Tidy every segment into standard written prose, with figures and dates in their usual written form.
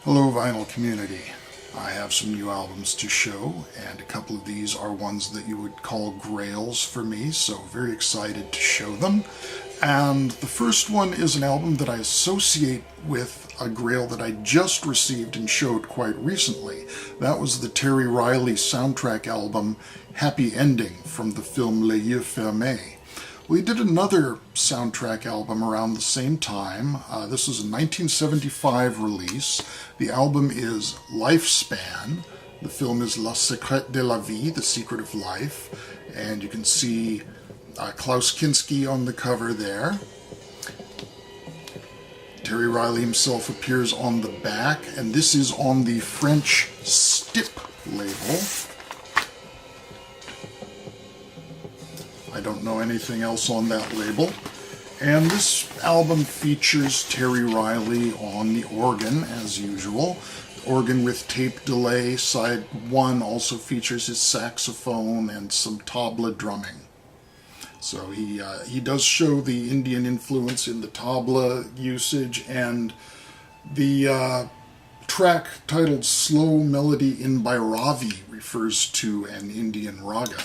Hello vinyl community. I have some new albums to show, and a couple of these are ones that you would call Grails for me, so very excited to show them. And the first one is an album that I associate with a Grail that I just received and showed quite recently. That was the Terry Riley soundtrack album, Happy Ending, from the film Les Yeux Fermés. We did another soundtrack album around the same time. This was a 1975 release. The album is Lifespan. The film is Le Secret de la Vie, The Secret of Life. And you can see Klaus Kinski on the cover there. Terry Riley himself appears on the back, and this is on the French Stip label. I don't know anything else on that label. And this album features Terry Riley on the organ, as usual. Organ with tape delay. Side 1 also features his saxophone and some tabla drumming. So he does show the Indian influence in the tabla usage, and the track titled Slow Melody in Bhairavi refers to an Indian raga.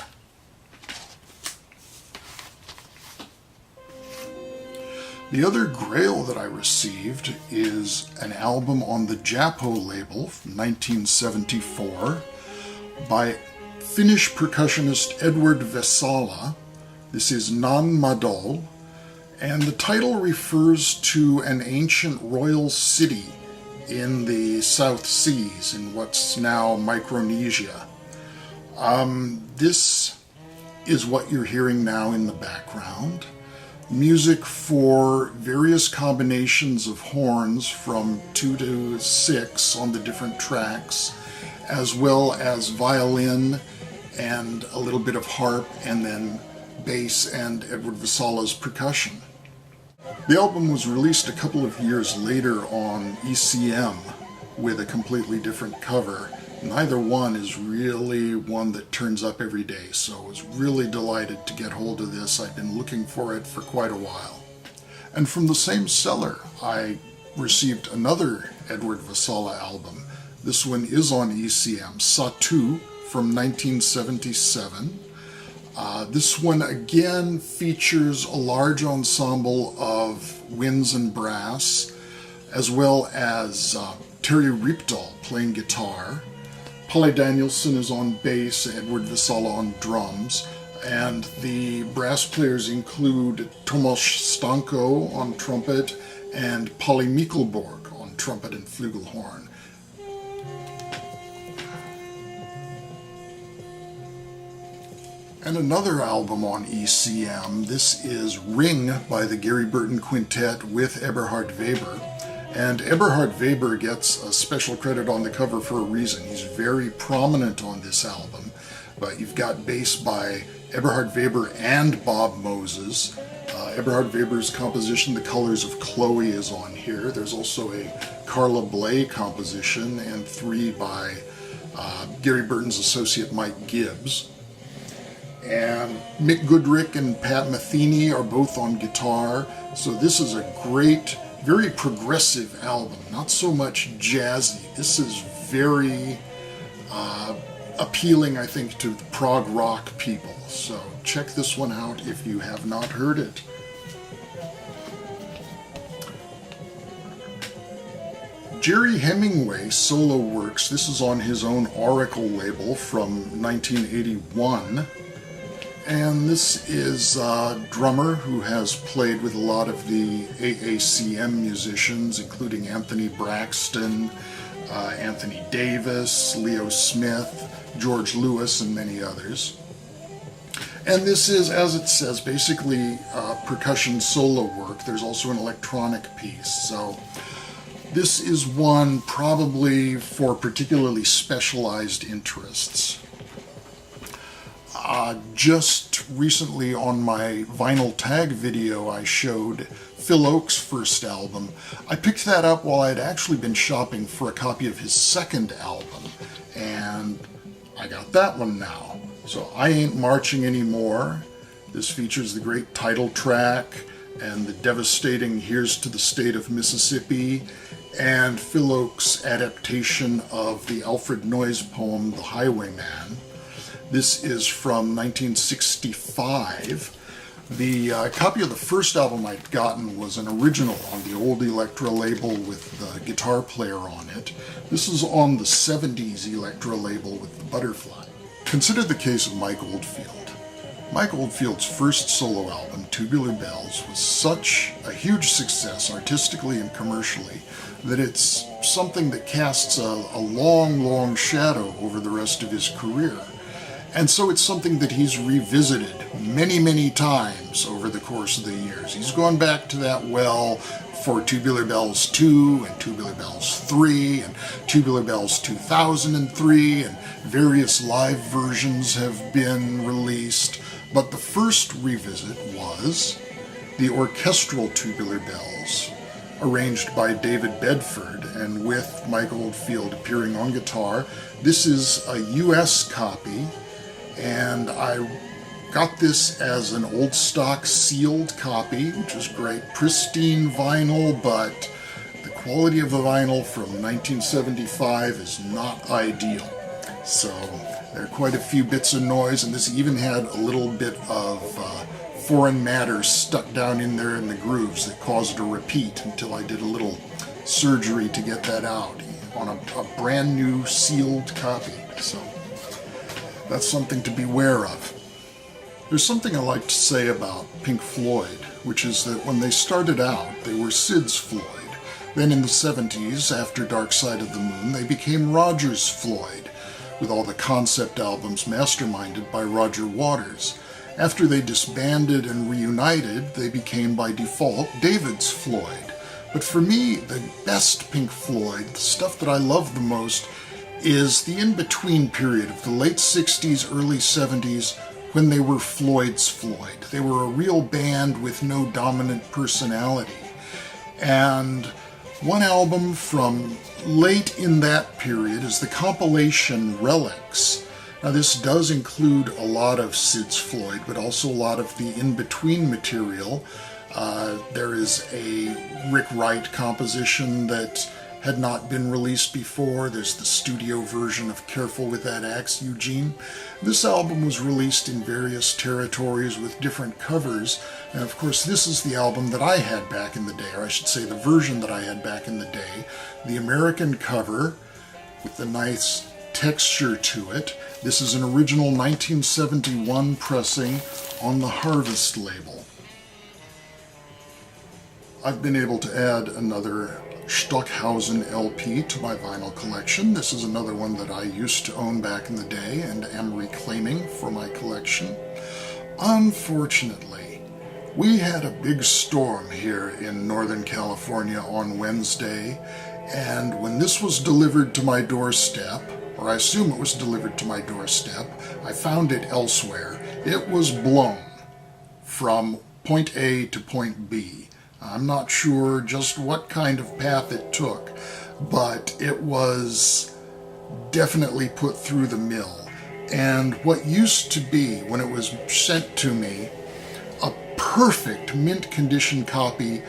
The other Grail that I received is an album on the Japo label from 1974 by Finnish percussionist Edward Vesala. This is Nan Madol, and the title refers to an ancient royal city in the South Seas, in what's now Micronesia. This is what you're hearing now in the background. Music for various combinations of horns from 2 to 6 on the different tracks, as well as violin and a little bit of harp, and then bass and Edward Vesala's percussion. The album was released a couple of years later on ECM with a completely different cover. Neither one is really one that turns up every day, so I was really delighted to get hold of this. I've been looking for it for quite a while. And from the same seller, I received another Edward Vesala album. This one is on ECM, Satu from 1977. This one again features a large ensemble of winds and brass, as well as Terry Riepdahl playing guitar. Polly Danielson is on bass, Edward Vesala on drums, and the brass players include Tomasz Stanko on trumpet and Polly Mikkelborg on trumpet and flugelhorn. And another album on ECM, this is Ring by the Gary Burton Quintet with Eberhard Weber. And Eberhard Weber gets a special credit on the cover for a reason. He's very prominent on this album, but you've got bass by Eberhard Weber and Bob Moses. Eberhard Weber's composition, The Colors of Chloe, is on here. There's also a Carla Bley composition, and 3 by Gary Burton's associate Mike Gibbs. And Mick Goodrick and Pat Metheny are both on guitar. So this is a great, very progressive album, not so much jazzy. This is very appealing, I think, to the prog rock people. So check this one out if you have not heard it. Jerry Hemingway solo works. This is on his own Oracle label from 1981. And this is a drummer who has played with a lot of the AACM musicians, including Anthony Braxton, Anthony Davis, Leo Smith, George Lewis, and many others. And this is, as it says, basically percussion solo work. There's also an electronic piece. So this is one probably for particularly specialized interests. Just recently on my vinyl tag video I showed Phil Oak's first album. I picked that up while I'd actually been shopping for a copy of his second album, and I got that one now. So I Ain't Marching Anymore. This features the great title track, and the devastating Here's to the State of Mississippi, and Phil Ochs' adaptation of the Alfred Noyes poem, The Highwayman. This is from 1965. The copy of the first album I'd gotten was an original on the old Elektra label with the guitar player on it. This is on the 70s Elektra label with the butterfly. Consider the case of Mike Oldfield. Mike Oldfield's first solo album, Tubular Bells, was such a huge success artistically and commercially that it's something that casts a long, long shadow over the rest of his career. And so it's something that he's revisited many, many times over the course of the years. He's gone back to that well for Tubular Bells 2 and Tubular Bells 3 and Tubular Bells 2003, and various live versions have been released. But the first revisit was the orchestral Tubular Bells, arranged by David Bedford and with Mike Oldfield appearing on guitar. This is a US copy, and I got this as an old stock sealed copy, which is great. Pristine vinyl, but the quality of the vinyl from 1975 is not ideal. So there are quite a few bits of noise, and this even had a little bit of foreign matter stuck down in there in the grooves that caused a repeat until I did a little surgery to get that out on a brand new sealed copy. So that's something to beware of. There's something I like to say about Pink Floyd, which is that when they started out, they were Sid's Floyd. Then in the 70s, after Dark Side of the Moon, they became Roger's Floyd, with all the concept albums masterminded by Roger Waters. After they disbanded and reunited, they became by default David's Floyd. But for me, the best Pink Floyd, the stuff that I love the most, is the in-between period of the late 60s, early 70s, when they were Floyd's Floyd. They were a real band with no dominant personality. And one album from late in that period is the compilation Relics. Now this does include a lot of Sid's Floyd, but also a lot of the in-between material. There is a Rick Wright composition that had not been released before. There's the studio version of Careful with That Axe, Eugene. This album was released in various territories with different covers, and of course this is the album that I had back in the day, or I should say the version that I had back in the day. The American cover with the nice texture to it. This is an original 1971 pressing on the Harvest label. I've been able to add another Stockhausen LP to my vinyl collection. This is another one that I used to own back in the day and am reclaiming for my collection. Unfortunately, we had a big storm here in Northern California on Wednesday, and when this was delivered to my doorstep, or I assume it was delivered to my doorstep, I found it elsewhere. It was blown from point A to point B. I'm not sure just what kind of path it took, but it was definitely put through the mill. And what used to be, when it was sent to me, a perfect mint condition copy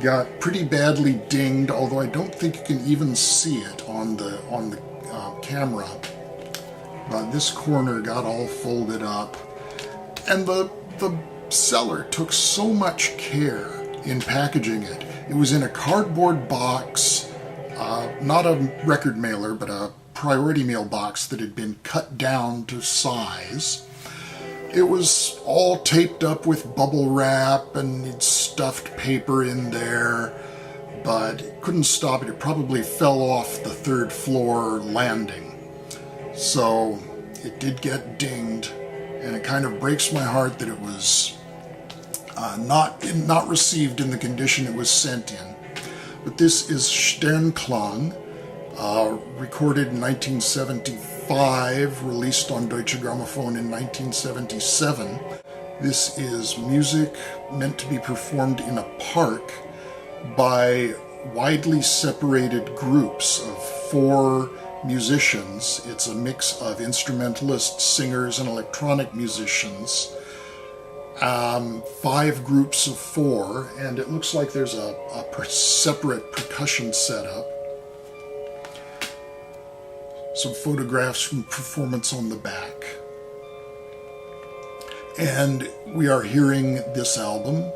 got pretty badly dinged, although I don't think you can even see it on the camera. This corner got all folded up, and the seller took so much care in packaging it. It was in a cardboard box, not a record mailer, but a priority mail box that had been cut down to size. It was all taped up with bubble wrap and it stuffed paper in there, but it couldn't stop it. It probably fell off the third floor landing. So it did get dinged, and it kind of breaks my heart that it was not received in the condition it was sent in. But this is Sternklang, recorded in 1975, released on Deutsche Grammophon in 1977. This is music meant to be performed in a park by widely separated groups of 4 musicians. It's a mix of instrumentalists, singers, and electronic musicians. 5 groups of 4, and it looks like there's a separate percussion setup. Some photographs from performance on the back. And we are hearing this album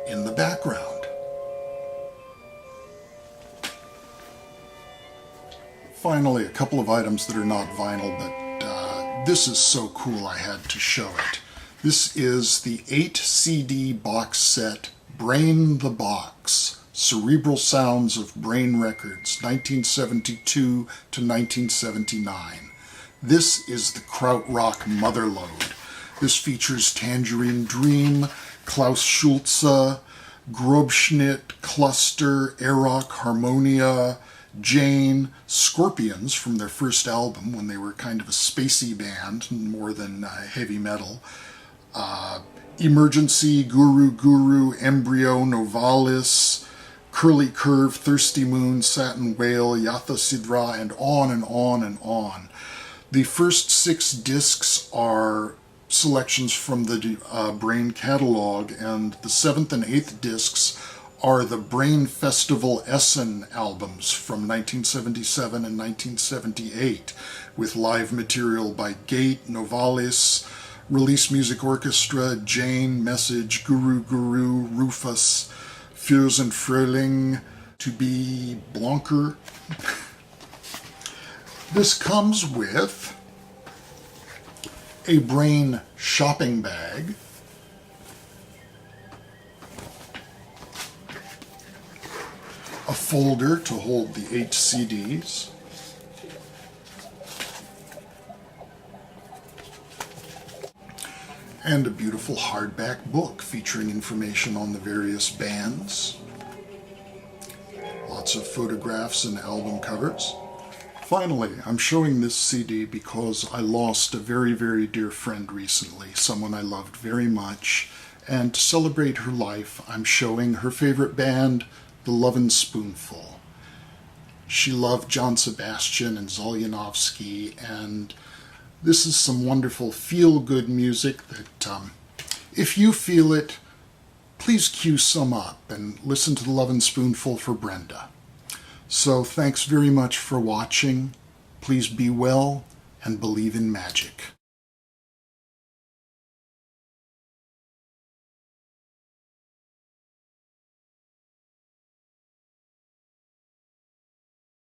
in the background. Finally, a couple of items that are not vinyl, but this is so cool I had to show it. This is the 8 CD box set, Brain the Box, Cerebral Sounds of Brain Records, 1972 to 1979. This is the Kraut Rock Motherlode. This features Tangerine Dream, Klaus Schulze, Grobschnitt, Cluster, Arock, Harmonia, Jane, Scorpions from their first album when they were kind of a spacey band more than heavy metal, Emergency, Guru Guru, Embryo, Novalis, Curly Curve, Thirsty Moon, Satin Whale, Yatha Sidra, and on and on and on. The first 6 discs are selections from the Brain catalog, and the 7th and 8th discs are the Brain Festival Essen albums from 1977 and 1978, with live material by Gate, Novalis, Release Music Orchestra, Jane, Message, Guru Guru, Rufus, Fürst and Fröhling, To Be Blanker. This comes with a Brain shopping bag, a folder to hold the 8 CDs, and a beautiful hardback book featuring information on the various bands. Lots of photographs and album covers. Finally, I'm showing this CD because I lost a very, very dear friend recently, someone I loved very much, and to celebrate her life, I'm showing her favorite band, The Lovin' Spoonful. She loved John Sebastian and Zolyanovsky, and this is some wonderful feel-good music that, if you feel it, please cue some up and listen to The Lovin' Spoonful for Brenda. So thanks very much for watching. Please be well and believe in magic.